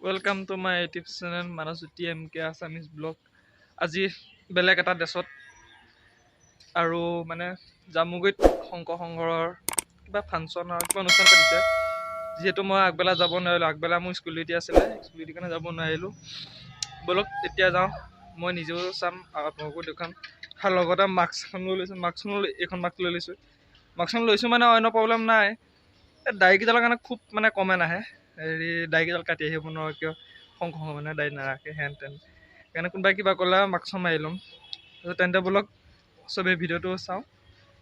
Welcome to my YouTube channel Manasjyoti MK Assamese blog. আজি বেলেগ এটা দেশত আৰু মানে জামুগুৰিত শংকৰ সংঘৰৰ কিবা ফাংচন আৰু কিবা অনুষ্ঠান পাতিছে। যিহেতু মই আগবেলা যাব নোৱাৰিলোঁ, আগবেলা মোৰ স্কুল ডিউটি আছিলে, স্কুল ডিউটিৰ কাৰণে যাব নোৱাৰিলোঁ। ব'লক এতিয়া যাওঁ, মই নিজেও চাম আৰু আপোনালোকো দেখাম। আৰু লগতে মাস্কখন লৈ লৈছোঁ, এইখন মাস্ক লৈ লৈছোঁ। মাস্কখন লৈছোঁ মানে অন্য প্ৰব্লেম নাই, এই দাড়িকেইডালৰ কাৰণে খুব মানে কমেণ্ট আহে। দাড়িকেইডাল কাটি আহিব নোৱাৰোঁ কিয়, শংকৰ মানে দাড়ি নাৰাখে হেন তেন, সেইকাৰণে কোনোবাই কিবা ক'লে মাস্কখন মাৰি ল'ম। তেন্তে ব'লক চবেই ভিডিঅ'টো চাওঁ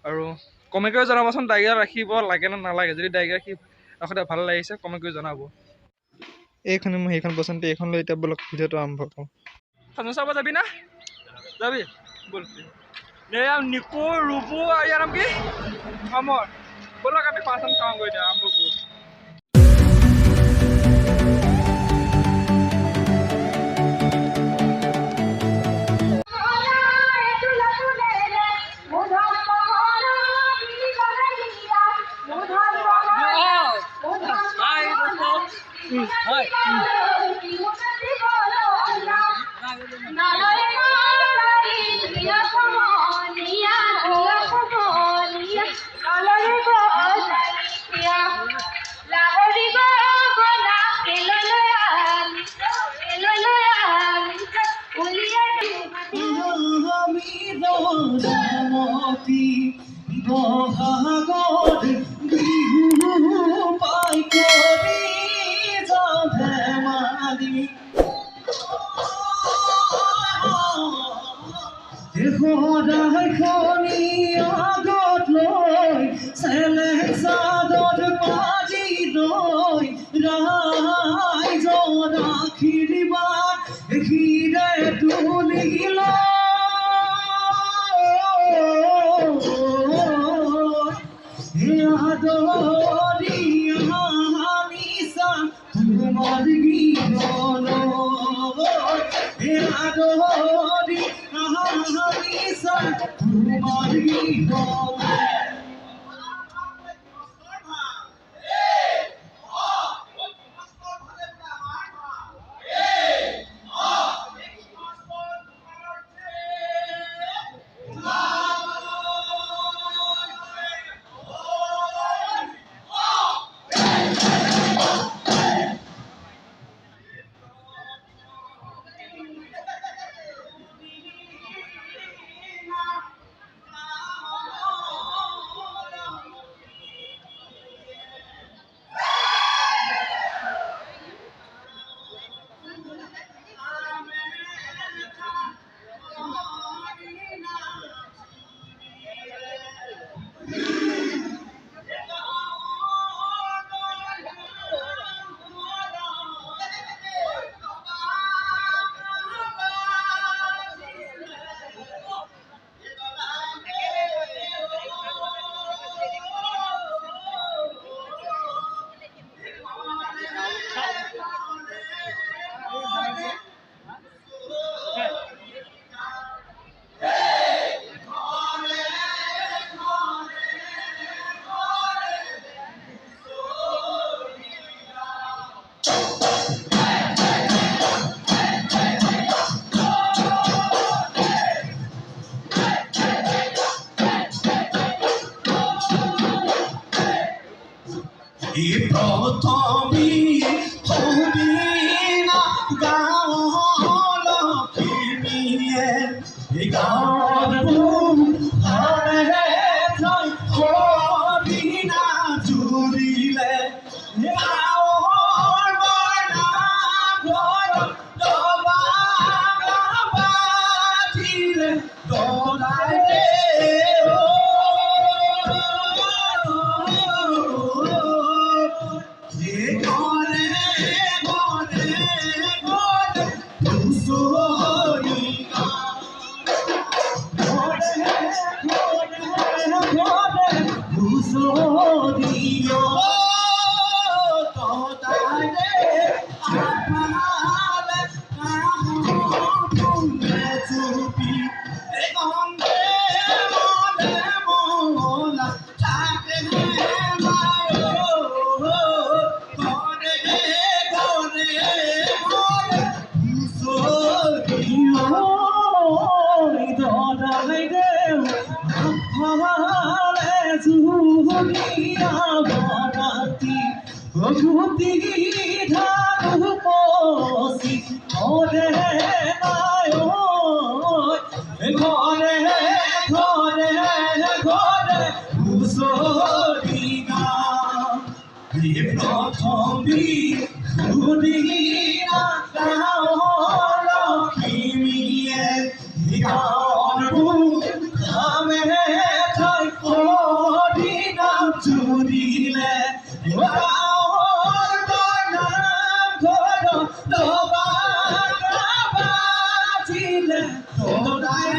আৰু কমেণ্ট কৰি জনাবচোন দাড়িকেইডাল ৰাখিব লাগে নে নালাগে। যদি দাড়ি ৰাখি ৰাখোঁতে ভাল লাগিছে কমেণ্ট কৰি জনাব। এইখনে মই সেইখন পচন্দ, এইখন লৈ এতিয়া ব'লক ভিডিঅ'টো আৰম্ভ কৰোঁ। ফাংচন চাব যাবি না? যাবি ব'ল। নিকু ৰুবু আৰু ইয়াৰ নাম কি অমৰ। ব'লক আমি ফাংচন চাওঁগৈ এতিয়া, আৰম্ভ কৰোঁ। বহাগত বিহু পাই কৰি যাওঁ ধেমালি সদায় খনি আগত লৈ চেলে চাদত পাজি লৈ ৰাইজৰ আশীৰ্বাদ শিৰে তুলিল তোমাৰ গীত প্ৰথমী হবি না গাঁৱৰ লখিমীয়ে গাঁৱৰ হৰিণা জুৰিলে গাঁৱৰ বৰ্ণা দবা বাজিলে দলাই ধানু পচি ঘৰে নাই ঐ ঘৰে ঘৰে ঘৰে হুঁচৰি গাওঁ প্ৰথম বিহুদিনা গাঁৱৰ লখিমীয়ে গাঁৱৰ কামে ঠাই দিনা জুৰিলে গাঁৱৰ নাম ঘৰ বাজিলে সদায়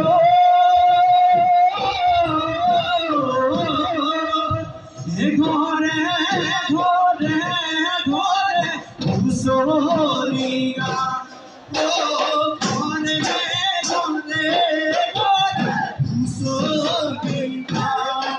ঘৰে ঘৰে ঘৰে হুঁচৰি গাওঁ ঘৰে ঘৰে ঘৰে হুঁচৰি গাওঁ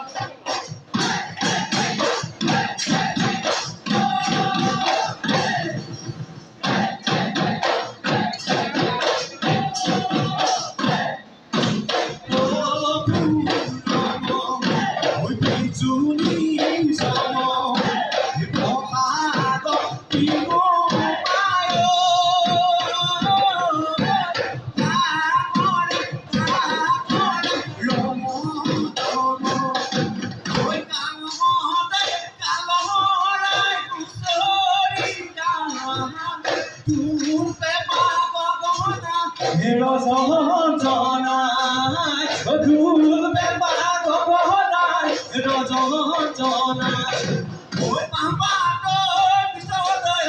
ৰজনাই ধুল পেপা গগনাই ৰজনাই ঐ পাপাকৈ পিছলৈ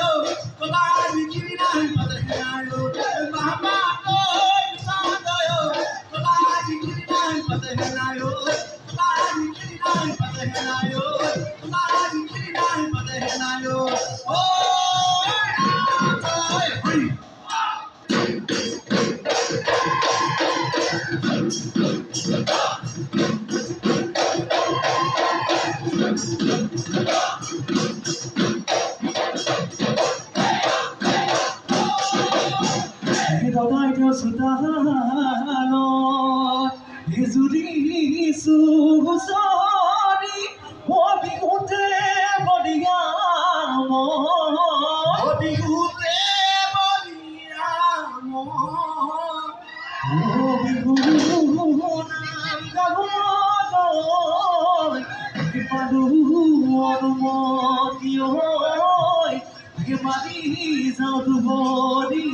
কলা বিক্ৰী নাই পাতে নাই পাপাকৈ পিছলৈ কলা বিক্ৰী নাই পাতে নাই কলা বিক্ৰী নাই পাতে নাই কলা বিক্ৰী নাই পাতে নাই ঐ Rodaido sudalo, Izuri susori, Obi ute bodiamo, Obi ute bodiamo, Obi gunam gagodo, Ipadu ormotioi, Ipadi zaudu bodi.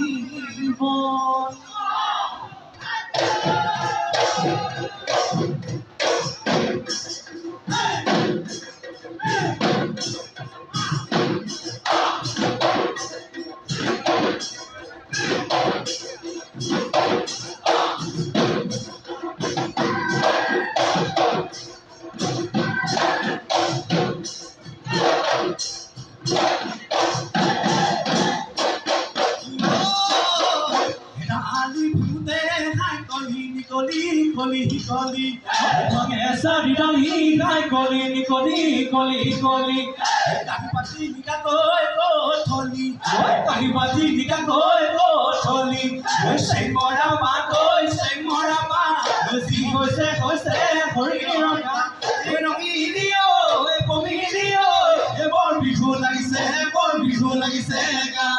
Koli, sari dali kai koli, kahi pati nika koi tholi, kahi pati nika koi tholi, sei mora ma, si hoise hori ranga, rongi dio, pomi dio, bor bihu lagise ga,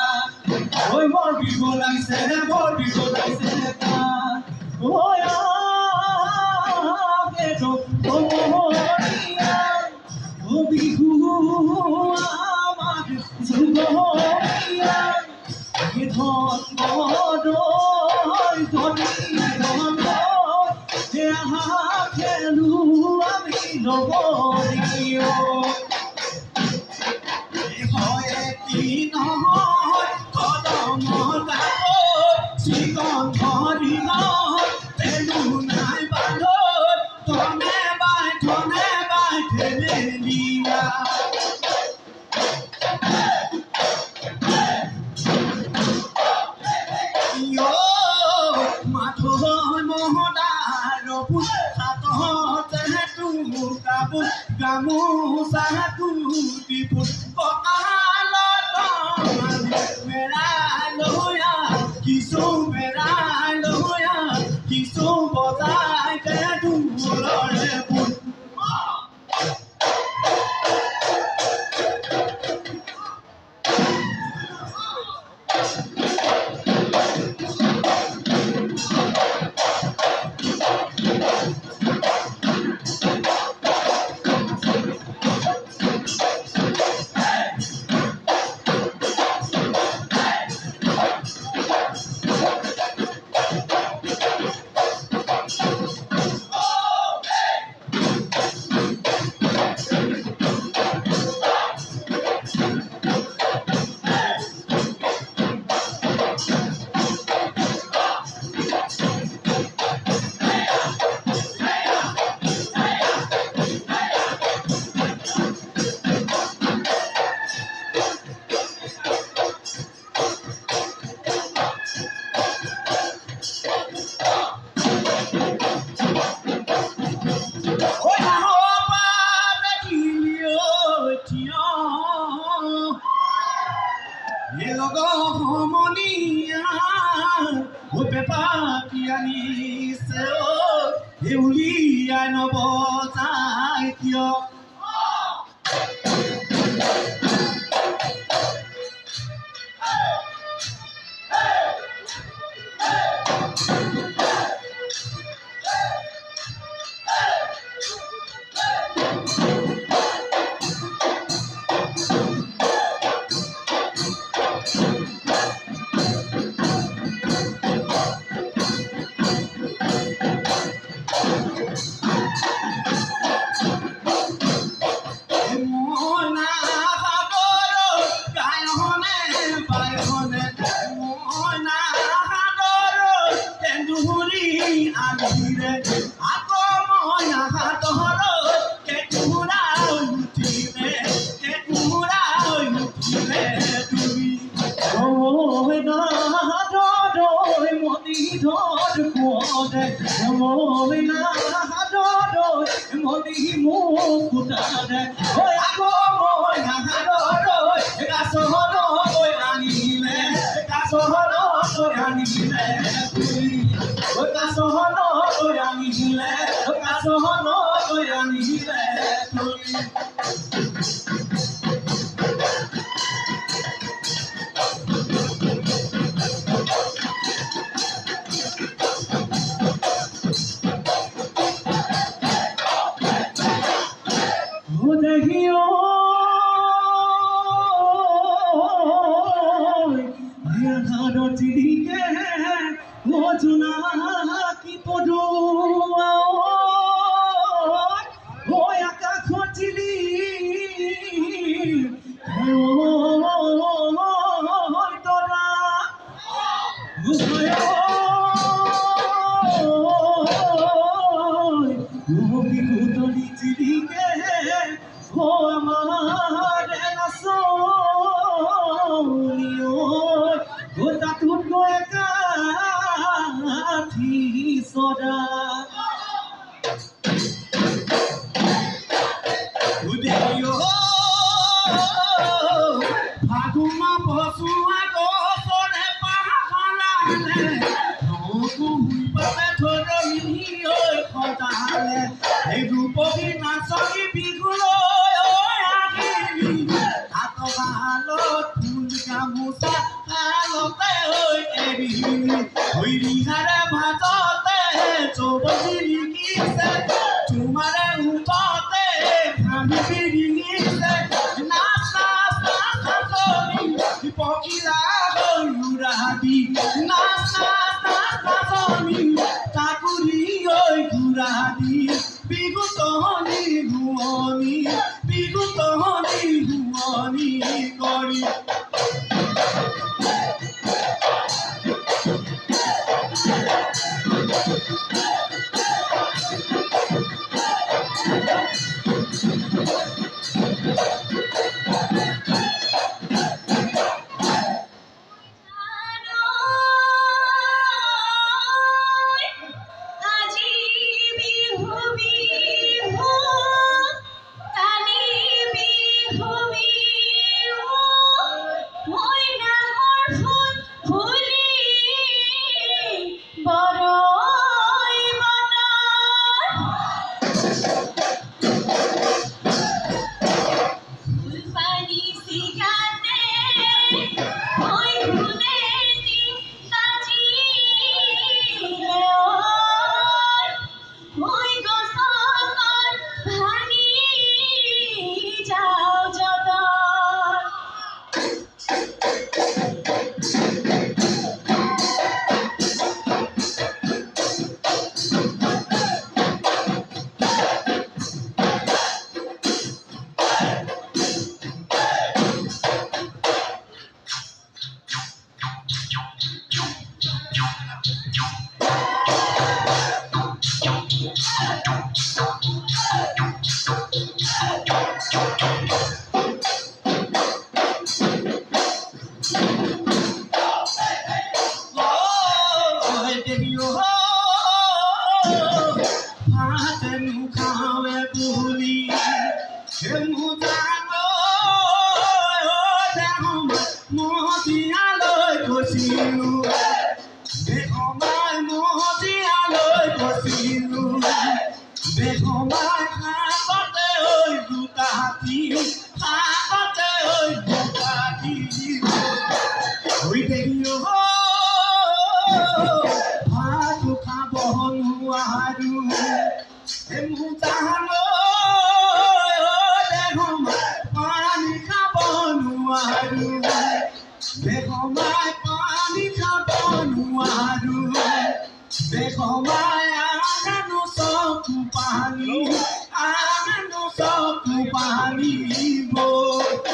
oi bor bihu lagise ga, oya. Bihu amar zugoria, dhon bodoi dhon eha khelu ami logorio hoye ki nohoy kodom dagor sikon dhori no telu nai balor thone bai thele liya yo mathoi mohodar put hatote tu gamu sahatu diput kokala লগ সমনীয়া ও পেপাকি আনিছে এই উলিয়াই নবজাই কিয় মহতিয়ালৈ গৈছিলোঁ বেগমাই মহতিয়ালৈ গৈছিলোঁ বেগমাই শাকতে ঐ দুটা হাতী শাকতে ঐ দুটা হাতী হৈ দেখিলোঁ ভাত খাব নোৱাৰো পানী খাব নোৱাৰো বেগমাই পানী খাব নোৱাৰো বেগমাই আনো চকু পানী আনো চকু পানী বৈ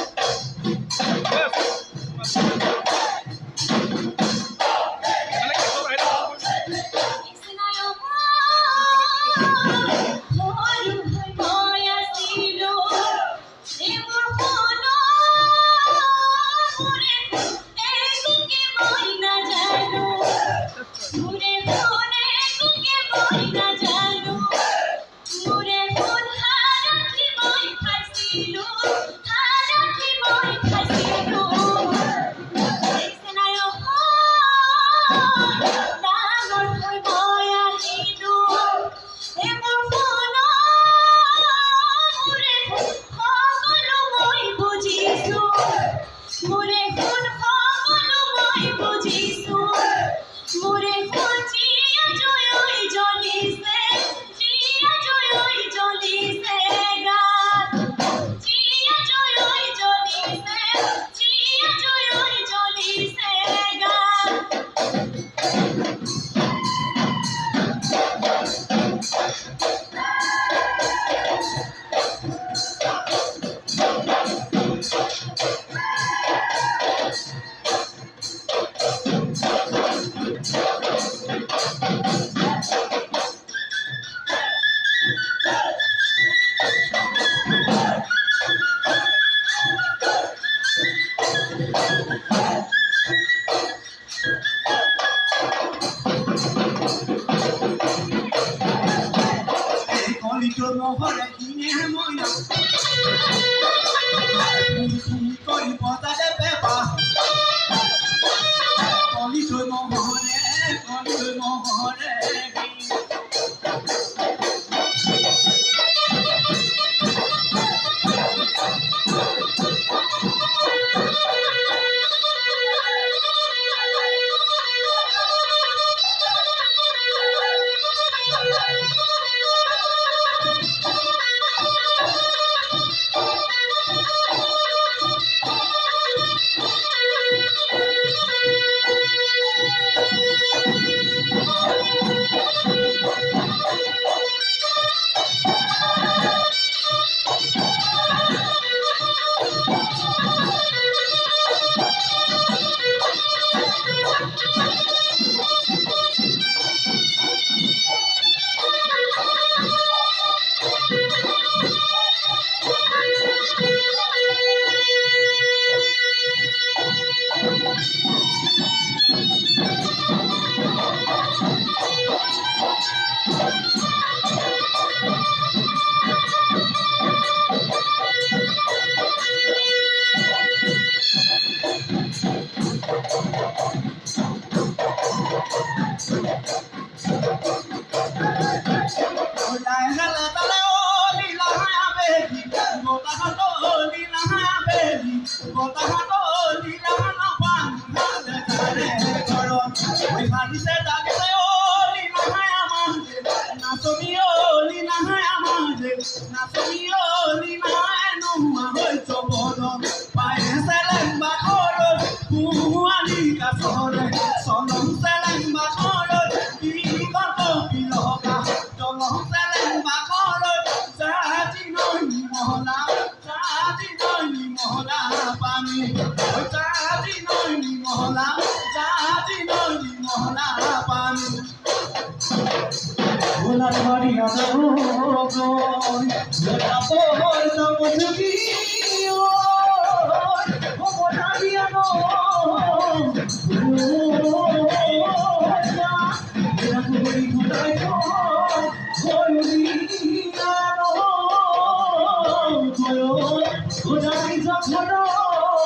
মহৰে কিনে মইনা কৰি পতাতে পেপা কলিকৈ মহৰে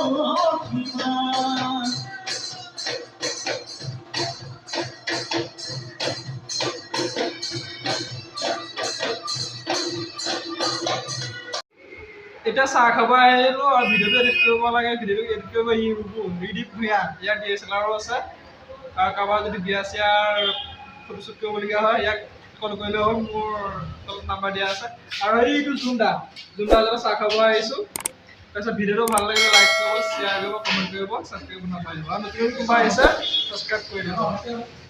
Oh, এতিয়া চাহ খাব আহিলো আৰু ভিডিঅ'টো এডিট কৰিব লাগে ভিডিঅ'টো এডিট কৰিব ৰিদীপ ভূঞা ইয়াৰ DSLR আছে আৰু কাৰোবাৰ যদি বিয়া চিয়াৰ ফটোশ্বুট কৰিবলগীয়া হয় ইয়াক কল কৰিলে হ'ল মোৰ তলত নাম্বাৰ দিয়া আছে আৰু এইটো জুন্দা জুন্দা চাহ খাব আহিছোঁ তাৰপিছত ভিডিঅ'টো ভাল লাগিলে লাইক কৰিব শ্বেয়াৰ কৰিব কমেণ্ট কৰিব ছাবস্ক্ৰাইব নাপাহৰিব আৰু নতুন কোনোবা আহিছে ছাবস্ক্ৰাইব কৰি দিব